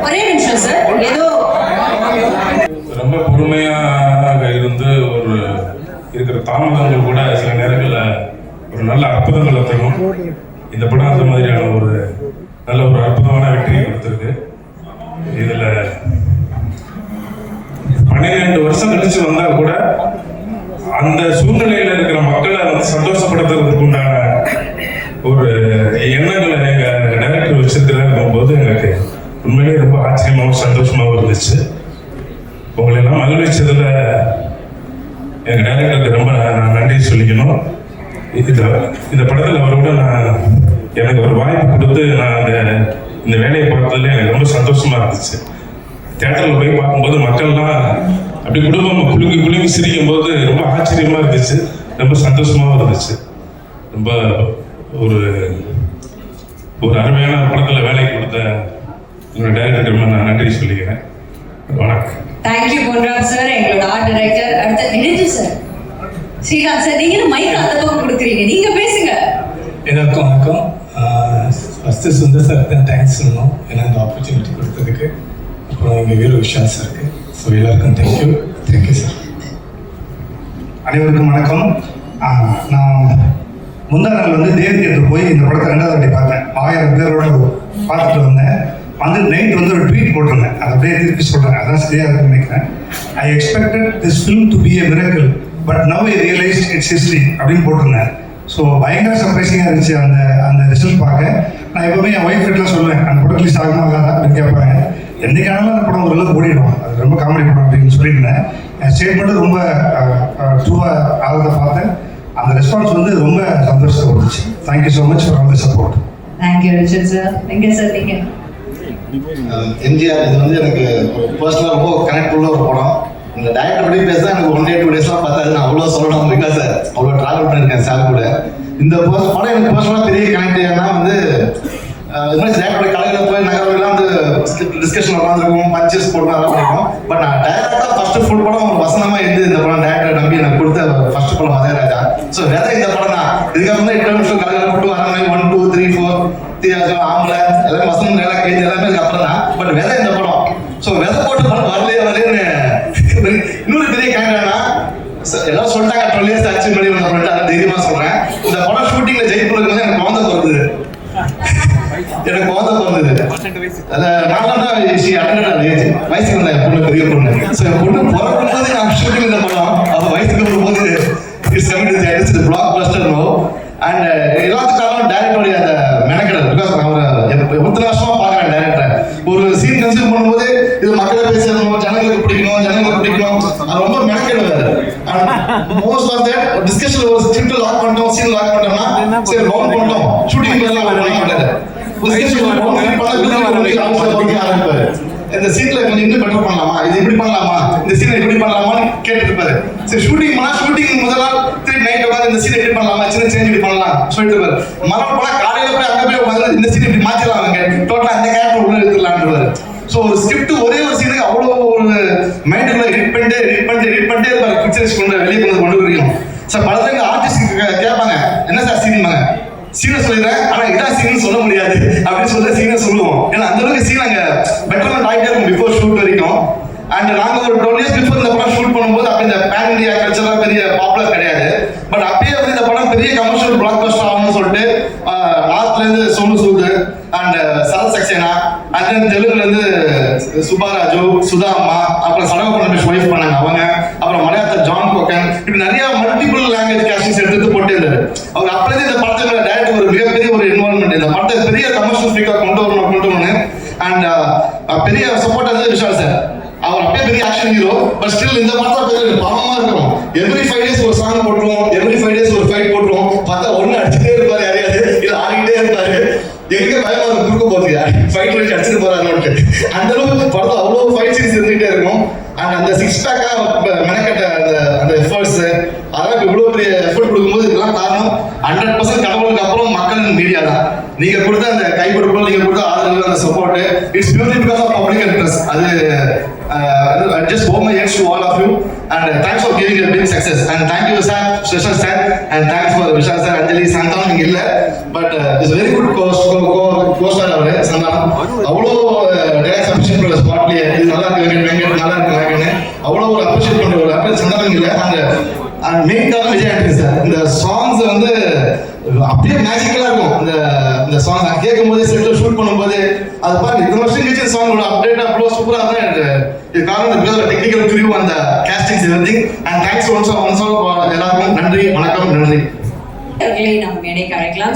ஒரே நிமிஷம் சார். ஏதோ ரொம்ப பொறுமையாக இருந்து ஒரு இருக்கிற தாமதங்கள் கூட சில நேரங்களில் ஒரு நல்ல அற்புதங்களை தரும். இந்த படம் அந்த மாதிரியான ஒரு நல்ல ஒரு அற்புதமான வெற்றியை கொடுத்துருக்கு. இதுல 12 வருஷம் கழிச்சு வந்தா கூட அந்த சூழ்நிலையில இருக்கிற மக்களை வந்து சந்தோஷப்படுத்துறதுக்கு உண்டான ஒரு எண்ணங்களை எங்க டைரக்டர் வச்சிருக்கிறாருக்கும் போது எனக்கு உண்மையிலேயே ரொம்ப ஆச்சரியமாகவும் சந்தோஷமாகவும் இருந்துச்சு. உங்களை எல்லாம் மகிழ்ச்சியதுல எங்க டைரக்டருக்கு ரொம்ப நான் நன்றி சொல்லிக்கணும். இந்த படத்தில் அவரோட எனக்கு ஒரு வாய்ப்பு கொடுத்து நான் இந்த வேலையை பார்த்ததுல எனக்கு ரொம்ப சந்தோஷமா இருந்துச்சு. தியேட்டரில் போய் பார்க்கும்போது மக்கள்லாம் அப்படி குடும்பம் குலுங்கி சிரிக்கும் போது ரொம்ப ஆச்சரியமா இருந்துச்சு, ரொம்ப சந்தோஷமாகவும் இருந்துச்சு. ரொம்ப ஒரு அருமையான படத்தில் வேலை கொடுத்த என்னோட டைரக்டருக்கு ரொம்ப நான் நன்றி சொல்லிக்கிறேன். வணக்கம். தேங்க்யூ பொன்ராஜ் சார், எங்களோட ஆர்ட் டைரக்டர். அடுத்த நினைச்சு சார், ஸ்ரீகாந்த் சார், நீங்க மைக் அந்த பக்கம் கொடுக்குறீங்க, நீங்க பேசுங்க. எல்லாருக்கும் வணக்கம். ஃபர்ஸ்ட் சுந்தர் சாருக்கு தான் தேங்க்ஸ் சொல்லணும், ஏன்னா இந்த ஆப்பர்ச்சுனிட்டி கொடுத்ததுக்கு. அப்புறம் எங்கள் வீர விஷால் சாருக்கு. ஸோ எல்லாருக்கும் தேங்க்யூ சார். அனைவருக்கும் வணக்கம். நான் முந்தா நாள் வந்து தேவி தியேட்டர் போய் இந்த படத்தை 2வது வாட்டி பார்த்தேன். 1000 பேரோட பார்த்துட்டு வந்தேன். வந்து நைட் வந்து ஒரு ட்வீட் போட்டிருந்தேன், அதை அப்படியே திருப்பி சொல்கிறேன், அதான் சரியாக இருக்குன்னு நினைக்கிறேன். I expected this film to be a miracle but now I realised it's history அப்படின்னு போட்டிருந்தேன். ஸோ பயங்கர சர்ப்ரைசிங்காக இருந்துச்சு அந்த ரிசல்ட் பார்க்க. நான் எப்பவுமே என் ஒய்ஃப் கிட்டலாம் சொல்லுவேன், அந்த படம் ரிலீஸ் ஆகுமா ஆகாதா அப்படின்னு கேட்பாங்க. என்றைக்கானாலும் அந்த படம் ஓரளவுக்கு ஓடிடும், அது ரொம்ப காமெடி படம் அப்படின்னு சொல்லியிருந்தேன். என் ஸ்டேட்மெண்ட்டு ரொம்ப ட்ரூவாக ஆகிறத பார்த்தேன். அந்த ரெஸ்பான்ஸ் வந்து ரொம்ப சந்தோஷத்தை கொடுத்துச்சு. Thank you so much for all the support. Thank you Richard sir. எங்கே சார் நீங்க? எம்ஜிஆர் இது வந்து எனக்கு பர்சனலாக ரொம்ப கனெக்ட் உள்ள ஒரு படம். இந்த டைரக்டர் படி பேச எனக்கு 1 day 2 daysலாம் பார்த்தாது. நான் அவ்வளோ சொல்லணும், பிகாஸ் அவ்வளோ ட்ராவல் பண்ணியிருக்கேன் சார் கூட. இந்த படம் எனக்கு பர்சனலாக பெரிய கனெக்ட். ஏன்னா வந்து இது மாதிரி டைரக்டரோட கலையில் போய் நகரெல்லாம் வந்து டிஸ்கஷன் உட்காந்துருக்கும், பர்ச்சேஸ் போட்டு அதெல்லாம் பண்ணிருக்கோம். பட் நான் டைரக்டாக ஃபர்ஸ்ட் ஃபுல் படம் ஒரு வசனமாக இருந்து இந்த படம் டைரக்டர் நம்பி எனக்கு கொடுத்த ஃபர்ஸ்ட் படம் மதராஜா. ஸோ வேற இந்த படம் தான். இதுக்கப்புறம் தான் 8 நிமிஷம் கலையில் போட்டு வர 1 2 3 4 வித்தியாசம் ஆம்பளை எல்லாமே வசனம் நல்லா கேட்டு எல்லாமே அப்புறம் தான். பட் விதை இந்த படம். ஸோ விதை போட்டு படம் வரலைன்னு இன்னொரு பெரிய கேட்டானா எல்லாரும் சொல்லிட்டாங்க 12 years ஆச்சு முன்னாடி ஒன்று பண்ணிட்டு அதை தைரியமாக சொல்கிறேன். இந்த படம் ஷூட்டிங்கில் ஜெய்ப்பூருக்கு வந்து எனக்கு குழந்தை பிறந்தது. வயசுக்கு வந்தேன் என் பொண்ணு, பெரிய பொண்ணு. ஸோ என் பொண்ணு பிறக்கும் போது நான் ஷூட்டிங் இந்த படம் அவ வயசுக்கு வரும்போது it's blockbuster no. And எல்லாத்துக்காகவும் டைரக்டருடைய அந்த மெனக்கெடல். பிகாஸ் அவரை எத்தனை வருஷமா பார்க்குறேன் டைரக்டரை. ஒரு சீன் கன்சியூம் பண்ணும்போது இது மக்களை பேசணும், ஜனங்களுக்கு பிடிக்கணும், அது ரொம்ப மெனக்கெடுவாரு. மோஸ்ட் ஆஃப் தட் டிஸ்கஷன் ஒரு ஸ்கிரிப்ட் லாக் பண்ணிட்டோம், சீன் லாக் பண்ணிட்டோம்னா சரி பவுண்ட் பண்ணிட்டோம், ஷூட்டிங் எல்லாம் பண்ண மாட்டாரு. இந்த சீன்ல கொஞ்சம் இன்னும் பெட்டர் பண்ணலாமா, இது இப்படி பண்ணலாமா, இந்த சீனை இப்படி பண்ணலாமான்னு கேட்டுருப்பாரு. சரி ஷூட்டிங் பண்ணா ஷூட்டிங் முதல் நாள் திருப்பி நைட் உட்காந்து இந்த சீனை எப்படி பண்ணலாமா, சின்ன சேஞ்ச் இப்படி பண்ணலாம் சொல்லிட்டு இருப்பாரு. மரம் போனா காலையில போய் அங்கே போய் உட்காந்து இந்த சீனை இப்படி மாத்திடலாம், டோட்டலா அந்த கேரக்டர் உள்ள எடுத்துடலான்றாரு. ஸோ ஒரு ஸ்கிரிப்ட் ஒரே ஒரு சீனுக்கு அவ்வளோ ஒரு மைண்டுக்குள்ள எடிட் பண்ணிட்டே இருப்பாரு. பிக்சர்ஸ் வெளியே கொண்டு வரைக்கும். சார் படத்துல ஆர்டிஸ்ட் கேட்பாங்க, என்ன சார் சீன்பாங்க, சீனை சொல்லிடுறேன் ஆனா இதான் சீன் சொல்ல முடியாது அப்படின்னு சொல்லி சீனை சொல்லுவோம். ஏன்னா அந்த அளவுக்கு சீன் அங்க பெட்டர்மெண்ட் ஆகிட்டே இருக்கும் பிஃபோர் ஷூட் வரைக்கும். அண்ட் நாங்க ஒரு 12 years பிஃபோர் இந்த படம் ஷூட் பண்ணும்போது அப்படி இந்த பேன் இண்டியா கல்ச்சர்லாம் பெரிய பாப்புலர் கிடையாது. பட் அப்பயே வந்து இந்த படம் பெரிய கமர்ஷியல் பிளாக் பஸ்டர் ஆகும்னு சொல்லிட்டு நார்த்ல இருந்து Sonu Sood and Sharat Saxena, and then தெலுங்குல இருந்து சுபாராஜு, சுதா அம்மா, அப்புறம் சடகோபன் ஒய்ஃப் பண்ணாங்க அவங்க, அப்புறம் மலையாளத்தில் ஜான் கோக்கன், இப்படி நிறைய மல்டிபிள் லாங்குவேஜ் கேஸ்டிங்ஸ் எடுத்து போட்டே இருந்தாரு. அவர் அப்படியே இந்த படத்துக்கு டைரக்டர் ஒரு மிகப்பெரிய ஒரு இன்வால்மெண்ட், இந்த படத்தை பெரிய கமர்ஷியல் ஸ்பீக்கா கொண்டு வரணும். அண்ட் பெரிய சப்போர்ட் வந்து விஷால் சார். அவர் அப்படியே பெரிய ஆக்ஷன் ஹீரோ. பட் ஸ்டில் இந்த படத்தை பெரிய பாவமா இருக்கும். எவ்ரி 5 days ஒரு சாங் போட்டுருவோம், எவ்ரி 5 days ஒரு ஃபைட் போட்டுருவோம். பார்த்தா ஒண்ணு அடிச்சுட்டே இருப்பாரு, யாரையாவது இல்ல ஆடிக்கிட்டே இருப்பாரு. எங்க பயமா இருக்கும் குறுக்க போறதுக்கு, ஃபைட் வச்சு அடிச்சுட்டு போறாரு. அந்த அளவுக்கு படத்துல அவ்வளவு ஃபைட் சீன்ஸ் இருந்துகிட்டே இருக்கும். அண்ட் அந்த 6 pack மெனக்கட்ட அந்த எஃபர்ட்ஸ் அதெல்லாம் இவ்வளவு பெரிய எஃபர்ட் கொடுக்கும்போது இதெல்லாம் காரணம் 100% கடவுளுக்கு அப்புறம் மக்கள் மீடியா தான். நீங்க கொடுத்த அந்த கை கொடுப்போம், நீங்க கொடுத்த ஆதரவு, அந்த support, it's purely because of public interest. அது I just owe my hands to all of you and thanks for giving a big success and thank you sir, Vishal sir, and thanks for Vishal sir, Anjali, Santanam இங்க இல்ல but it's a very good co-star அவரு சந்தானம். அவ்வளோ direct appreciate பண்ண ஸ்பாட்லயே இது நல்லா இருக்கு வெங்கட் நல்லா இருக்கு வேகன்னு அவ்வளோ ஒரு அப்ரிஷியேட் பண்ண ஒரு அப்படி சந்தானம் இல்ல. அந்த மெயின் காரணம் விஜய் ஆண்டனி சார். இந்த சாங்ஸ் வந்து அப்படியே மேஜிக்கலா இருக்கும். இந்த சாங்ஸ் கேட்கும் போதே செட்டில் ஷூட் பண்ணும்போது அது பாருங்க இந்த வருஷம் கழிச்சு சாங் அப்டேட் அவ்வளோ சூப்பராக தான் இது காரணம் டெக்னிக்கல் க்ரூ அந்த castings everything and thanks once எல்லாருக்கும் நன்றி, வணக்கம், நன்றி. நாம் மேடைக்கு அழைக்கலாம்.